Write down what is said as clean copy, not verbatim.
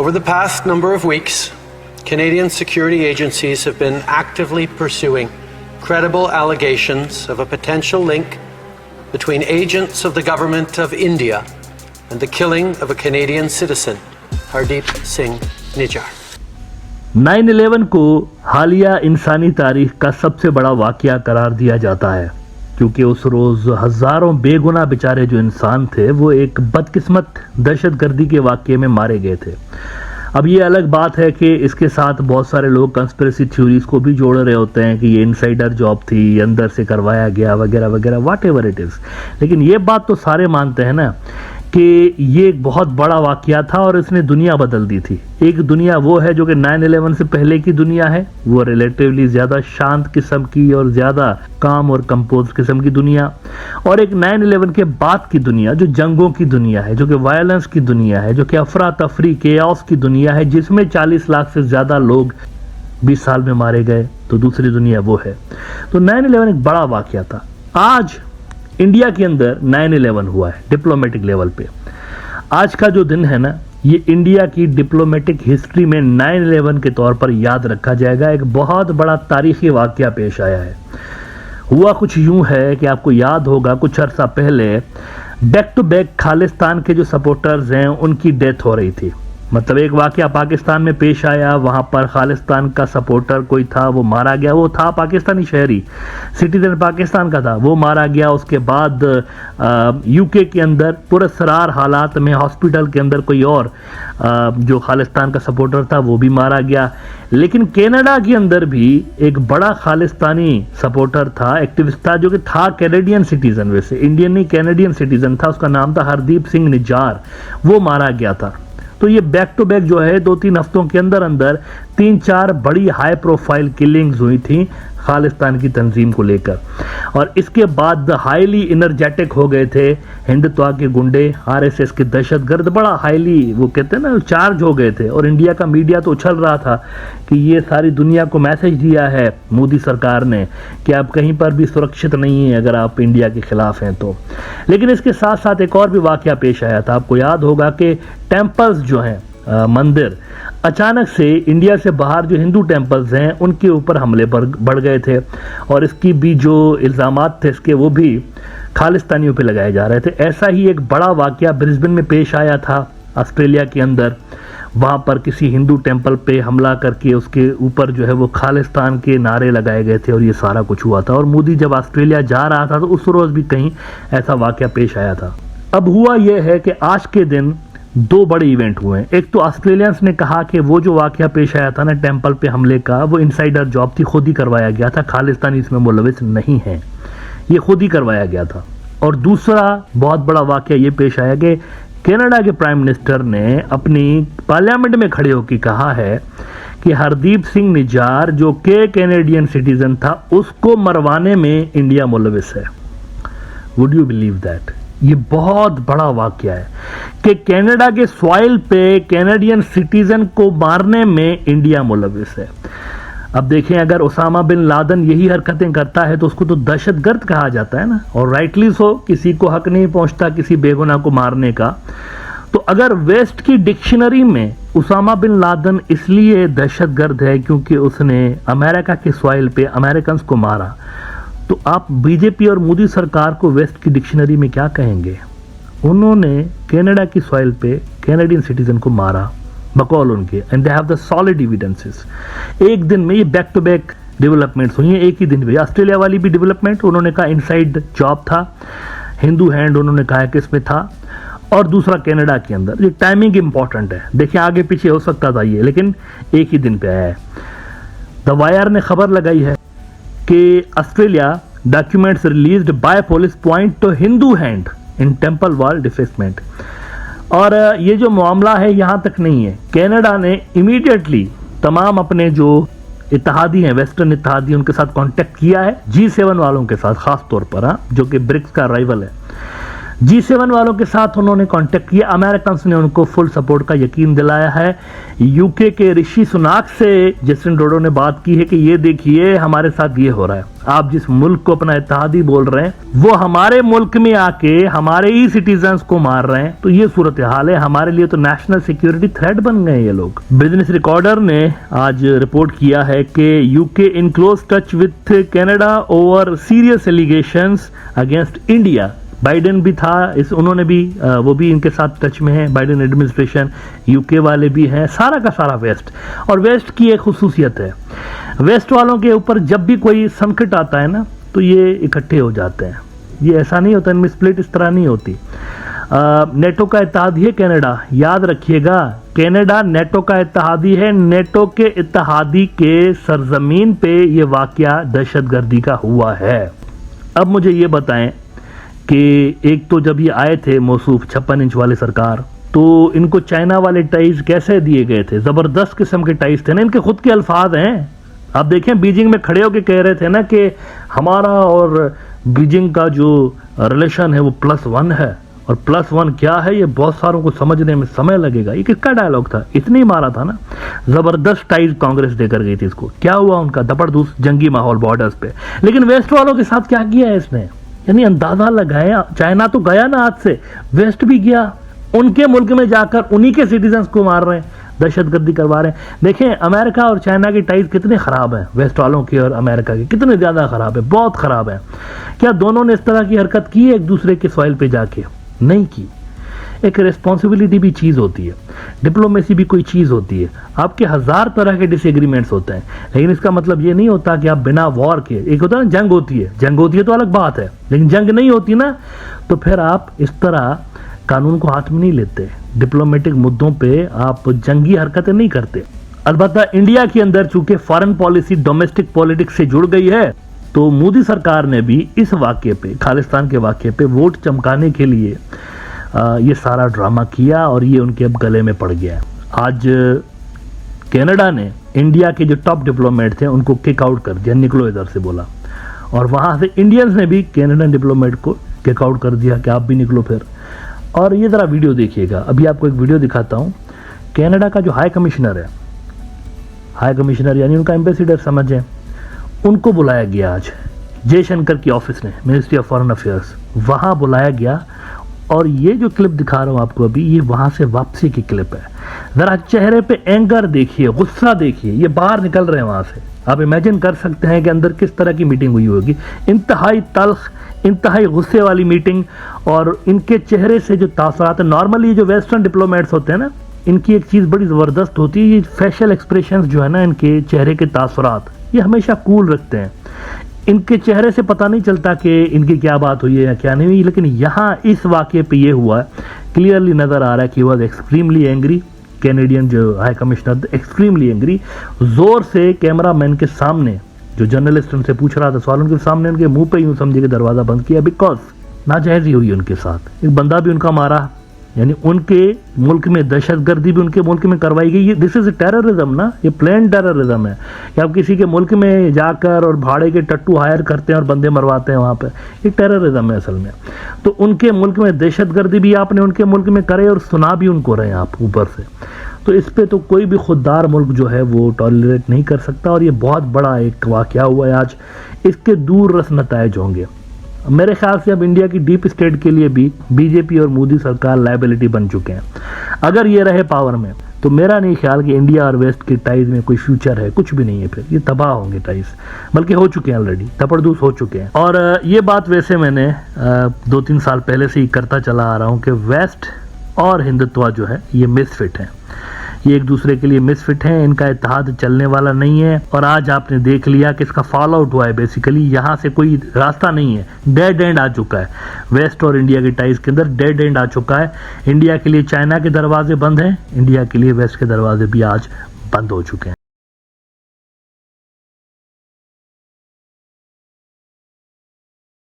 Over the past number of weeks, Canadian security agencies have been actively pursuing credible allegations of a potential link between agents of the government of India and the killing of a Canadian citizen, Hardeep Singh Nijjar. 9/11 को हालिया इंसानी तारीख का सबसे बड़ा वाकया करार दिया जाता है, क्योंकि उस रोज हजारों बेगुनाह बेचारे जो इंसान थे वो एक बदकिस्मत दहशतगर्दी के वाकये में मारे गए थे। अब ये अलग बात है कि इसके साथ बहुत सारे लोग कंस्पिरेसी थ्योरीज को भी जोड़ रहे होते हैं कि ये इनसाइडर जॉब थी, अंदर से करवाया गया वगैरह वगैरह, व्हाट एवर इट इज़। लेकिन ये बात तो सारे मानते हैं ना कि ये एक बहुत बड़ा वाकया था और इसने दुनिया बदल दी थी। एक दुनिया वो है जो कि 9/11 से पहले की दुनिया है, वो रिलेटिवली ज़्यादा शांत किस्म की और ज़्यादा काम और कंपोज किस्म की दुनिया, और एक 9/11 के बाद की दुनिया जो जंगों की दुनिया है, जो कि वायलेंस की दुनिया है, जो कि अफरा तफरी केओस की दुनिया है, जिसमें 40 लाख से ज़्यादा लोग 20 साल में मारे गए। तो दूसरी दुनिया वो है। तो 9/11 एक बड़ा वाकया था। आज इंडिया के अंदर 9/11 हुआ है डिप्लोमेटिक लेवल पे। आज का जो दिन है ना, ये इंडिया की डिप्लोमेटिक हिस्ट्री में 9/11 के तौर पर याद रखा जाएगा। एक बहुत बड़ा तारीखी वाकया पेश आया है। हुआ कुछ यूं है कि आपको याद होगा कुछ अरसा पहले बैक टू बैक खालिस्तान के जो सपोर्टर्स हैं उनकी डेथ हो रही थी। मतलब एक वाकया पाकिस्तान में पेश आया, वहाँ पर खालिस्तान का सपोर्टर कोई था, वो मारा गया। वो था पाकिस्तानी शहरी, सिटीजन पाकिस्तान का था, वो मारा गया। उसके बाद यूके के अंदर पुरस्कार हालात में हॉस्पिटल के अंदर कोई और जो खालिस्तान का सपोर्टर था वो भी मारा गया। लेकिन कनाडा के अंदर भी एक बड़ा खालिस्तानी सपोर्टर था, एक्टिविस्ट था, जो कि था कैनेडियन सिटीजन, वैसे इंडियन नहीं कैनेडियन सिटीजन था। उसका नाम था हरदीप सिंह निज्जार। वो मारा गया था। तो ये बैक टू बैक जो है 2-3 हफ्तों के अंदर अंदर 3-4 बड़ी हाई प्रोफाइल किलिंग्स हुई थी खालिस्तान की तंजीम को लेकर। और इसके बाद हाईली एनर्जेटिक हो गए थे हिंदुत्व के गुंडे, आरएसएस के दहशतगर्द, बड़ा हाईली वो कहते हैं ना चार्ज हो गए थे। और इंडिया का मीडिया तो उछल रहा था कि ये सारी दुनिया को मैसेज दिया है मोदी सरकार ने कि आप कहीं पर भी सुरक्षित नहीं है अगर आप इंडिया के खिलाफ हैं तो। लेकिन इसके साथ साथ एक और भी वाकया पेश आया था। आपको याद होगा कि टेम्पल्स जो हैं मंदिर, अचानक से इंडिया से बाहर जो हिंदू टेम्पल्स हैं उनके ऊपर हमले बढ़ गए थे। और इसकी भी जो इल्ज़ामात थे इसके वो भी खालिस्तानियों पे लगाए जा रहे थे। ऐसा ही एक बड़ा वाकया ब्रिस्बेन में पेश आया था ऑस्ट्रेलिया के अंदर। वहाँ पर किसी हिंदू टेम्पल पे हमला करके उसके ऊपर जो है वो खालिस्तान के नारे लगाए गए थे और ये सारा कुछ हुआ था। और मोदी जब ऑस्ट्रेलिया जा रहा था तो उस रोज़ भी कहीं ऐसा वाकया पेश आया था। अब हुआ यह है कि आज के दिन 2 बड़े इवेंट हुए हैं। एक तो ऑस्ट्रेलियंस ने कहा कि वो जो वाकया पेश आया था ना टेम्पल पे हमले का, वो इनसाइडर जॉब थी, खुद ही करवाया गया था, खालिस्तानी इसमें मुलविस नहीं है, ये खुद ही करवाया गया था। और दूसरा बहुत बड़ा वाकया ये पेश आया कि कनाडा के प्राइम मिनिस्टर ने अपनी पार्लियामेंट में खड़े होकर कहा है कि हरदीप सिंह निज्जार जो के कैनेडियन सिटीजन था उसको मरवाने में इंडिया मुलविस है। Would you believe that? ये बहुत बड़ा वाकया है कि कनाडा के सॉइल पे कैनेडियन सिटीजन को मारने में इंडिया मुलविस है। अब देखें, अगर ओसामा बिन लादेन यही हरकतें करता है तो उसको तो दहशतगर्द कहा जाता है ना, और राइटली सो, किसी को हक नहीं पहुंचता किसी बेगुनाह को मारने का। तो अगर वेस्ट की डिक्शनरी में ओसामा बिन लादेन इसलिए दहशतगर्द है क्योंकि उसने अमेरिका के सॉइल पे अमेरिकन को मारा, तो आप बीजेपी और मोदी सरकार को वेस्ट की डिक्शनरी में क्या कहेंगे? उन्होंने कनाडा की सॉइल पे कैनेडियन सिटीजन को मारा बकौल उनके, and they have the solid evidences. एक दिन में ये बैक टू बैक डेवलपमेंट्स हुई हैं, एक ही दिन में। ऑस्ट्रेलिया वाली भी डेवलपमेंट, उन्होंने कहा इनसाइड जॉब था, हिंदू हैंड उन्होंने कहा कि इसमें था। और दूसरा कनाडा के अंदर, ये टाइमिंग इंपॉर्टेंट है, देखिए आगे पीछे हो सकता था ये, लेकिन एक ही दिन पे आया है। द वायर ने खबर लगाई है कि Australia documents released by police point two Hindu hand in temple wall defacement. और ये जो मामला है यहाँ तक नहीं है, कनाडा ने इमीडिएटली तमाम अपने जो इत्तेहादी हैं, वेस्टर्न इत्तेहादी, उनके साथ कांटेक्ट किया है, G7 वालों के साथ खास तौर पर, जो कि ब्रिक्स का राइवल है। G7 वालों के साथ उन्होंने कांटेक्ट किया। अमेरिकन ने उनको फुल सपोर्ट का यकीन दिलाया है। यूके के ऋषि सुनाक से जस्टिन ट्रूडो ने बात की है कि ये देखिए हमारे साथ ये हो रहा है, आप जिस मुल्क को अपना इत्तेहादी बोल रहे हैं वो हमारे मुल्क में आके हमारे ही सिटीजन्स को मार रहे हैं, तो ये सूरत हाल है। हमारे लिए तो नेशनल सिक्योरिटी थ्रेट बन गए ये लोग। बिजनेस रिकॉर्डर ने आज रिपोर्ट किया है कि UK in close touch with Canada over serious allegations against India. Biden भी था उन्होंने भी वो भी इनके साथ टच में है, बाइडेन एडमिनिस्ट्रेशन, यूके वाले भी हैं, सारा का सारा वेस्ट। और वेस्ट की एक खुसूसियत है, वेस्ट वालों के ऊपर जब भी कोई संकट आता है ना तो ये इकट्ठे हो जाते हैं। ये ऐसा नहीं होता, इनमें स्प्लिट इस तरह नहीं होती। नेटो का इत्तेहादी है कनाडा, याद रखिएगा कनाडा नेटो का इत्तेहादी है। नेटो के इत्तेहादी के सरजमीन पे ये वाकया दहशतगर्दी का हुआ है। अब मुझे ये बताएं कि एक तो जब ये आए थे मौसूफ 56 इंच वाले सरकार, तो इनको चाइना वाले टाइज कैसे दिए गए थे? जबरदस्त किस्म के टाइज थे ना, इनके खुद के अल्फाज हैं। आप देखें बीजिंग में खड़े होकर कह रहे थे ना कि हमारा और बीजिंग का जो रिलेशन है वो +1 है, और +1 क्या है ये बहुत सारों को समझने में समय लगेगा। ये किसका डायलॉग था? इतने ही मारा था ना, जबरदस्त टाइज कांग्रेस देकर गई थी इसको। क्या हुआ उनका? दबरदूस जंगी माहौल बॉर्डर्स पे। लेकिन वेस्ट वालों के साथ क्या किया है इसने? यानी अंदाजा लगाया, चाइना तो गया ना हाथ से, वेस्ट भी गया, उनके मुल्क में जाकर उन्हीं के सिटीजन्स को मार रहे हैं, दहशतगर्दी करवा रहे हैं। देखें अमेरिका और चाइना की टाइज कितने खराब हैं, वेस्ट वालों की और अमेरिका की कितने ज्यादा खराब है, बहुत खराब है। क्या दोनों ने इस तरह की हरकत की है एक दूसरे के सॉइल पे जाके? नहीं की। एक रिस्पॉन्सिबिलिटी भी चीज होती है, डिप्लोमेसी भी कोई चीज होती है। आपके 1000 तरह के डिसएग्रीमेंट्स होते हैं, लेकिन इसका मतलब ये नहीं होता कि आप बिना वॉर के, एक होता है ना जंग होती है तो अलग बात है, लेकिन जंग नहीं होती ना तो फिर आप इस तरह कानून को हाथ में नहीं लेते, डिप्लोमेटिक मुद्दों पे आप जंगी हरकतें नहीं करते। अलबत्ता इंडिया के अंदर चूंकि फॉरेन पॉलिसी डोमेस्टिक पॉलिटिक्स से जुड़ गई है, तो मोदी सरकार ने भी इस वाकये पे, खालिस्तान के वाकये पे वोट चमकाने के लिए ये सारा ड्रामा किया, और ये उनके अब गले में पड़ गया है। आज कनाडा ने इंडिया के जो टॉप डिप्लोमेट थे उनको किक आउट कर दिया, निकलो इधर से बोला, और वहां से इंडियंस ने भी कनाडियन डिप्लोमेट को किक आउट कर दिया कि आप भी निकलो फिर। और ये जरा वीडियो देखिएगा, अभी आपको एक वीडियो दिखाता हूं। कनाडा का जो हाई कमिश्नर है, हाई कमिश्नर यानी उनका एम्बेसडर समझें, उनको बुलाया गया आज जयशंकर की ऑफिस ने, मिनिस्ट्री ऑफ फॉरेन अफेयर्स, वहां बुलाया गया। और ये जो क्लिप दिखा रहा हूं आपको अभी, ये वहां से वापसी की क्लिप है। जरा चेहरे पे एंगर देखिए, गुस्सा देखिए, ये बाहर निकल रहे हैं वहां से। आप इमेजिन कर सकते हैं कि अंदर किस तरह की मीटिंग हुई होगी, इंतहाई तल्ख, इंतहाई गुस्से वाली मीटिंग। और इनके चेहरे से जो तासुरात है, नॉर्मली जो वेस्टर्न डिप्लोमेट्स होते हैं ना, इनकी एक चीज बड़ी जबरदस्त होती है, ये फेशियल एक्सप्रेशंस जो है ना, इनके चेहरे के तासुरात, ये हमेशा कूल रखते हैं। इनके चेहरे से पता नहीं चलता कि इनकी क्या बात हुई है या क्या नहीं हुई, लेकिन यहाँ इस वाकये पे ये हुआ है, क्लियरली नजर आ रहा है कि वह एक्सट्रीमली एंग्री। कैनेडियन जो हाई कमिश्नर एक्सट्रीमली एंग्री, जोर से कैमरा मैन के सामने, जो जर्नलिस्ट उनसे पूछ रहा था सवाल, उनके सामने उनके मुंह पे यूं समझे कि दरवाजा बंद किया, बिकॉज नाजायज ही हुई उनके साथ। एक बंदा भी उनका मारा, यानी उनके मुल्क में दहशतगर्दी भी उनके मुल्क में करवाई गई। ये दिस इज टेररिज्म ना, ये प्लेन टेररिज्म है कि आप किसी के मुल्क में जाकर और भाड़े के टट्टू हायर करते हैं और बंदे मरवाते हैं वहां पे, ये टेररिज्म है असल में। तो उनके मुल्क में दहशतगर्दी भी आपने उनके मुल्क में करे और सुना भी उनको रहे आप ऊपर से, तो इस पे तो कोई भी खुददार मुल्क जो है वो टॉलरेट नहीं कर सकता। और ये बहुत बड़ा एक वाकया हुआ है आज, इसके दूर रस नतायज होंगे। मेरे ख्याल से अब इंडिया की डीप स्टेट के लिए भी बीजेपी और मोदी सरकार लायबिलिटी बन चुके हैं। अगर ये रहे पावर में तो मेरा नहीं ख्याल कि इंडिया और वेस्ट की टाइज में कोई फ्यूचर है, कुछ भी नहीं है, फिर ये तबाह होंगे टाइज, बल्कि हो चुके हैं ऑलरेडी, तपड़दूस हो चुके हैं। और ये बात वैसे मैंने 2-3 साल पहले से ही करता चला आ रहा हूँ कि वेस्ट और हिंदुत्व जो है ये मिसफिट है, ये एक दूसरे के लिए मिसफिट हैं, इनका इत्तेहाद चलने वाला नहीं है। और आज आपने देख लिया कि इसका फॉल आउट हुआ है, बेसिकली यहाँ से कोई रास्ता नहीं है, डेड एंड आ चुका है। वेस्ट और इंडिया के टाइज के अंदर डेड एंड आ चुका है। इंडिया के लिए चाइना के दरवाजे बंद हैं, इंडिया के लिए वेस्ट के दरवाजे भी आज बंद हो चुके हैं।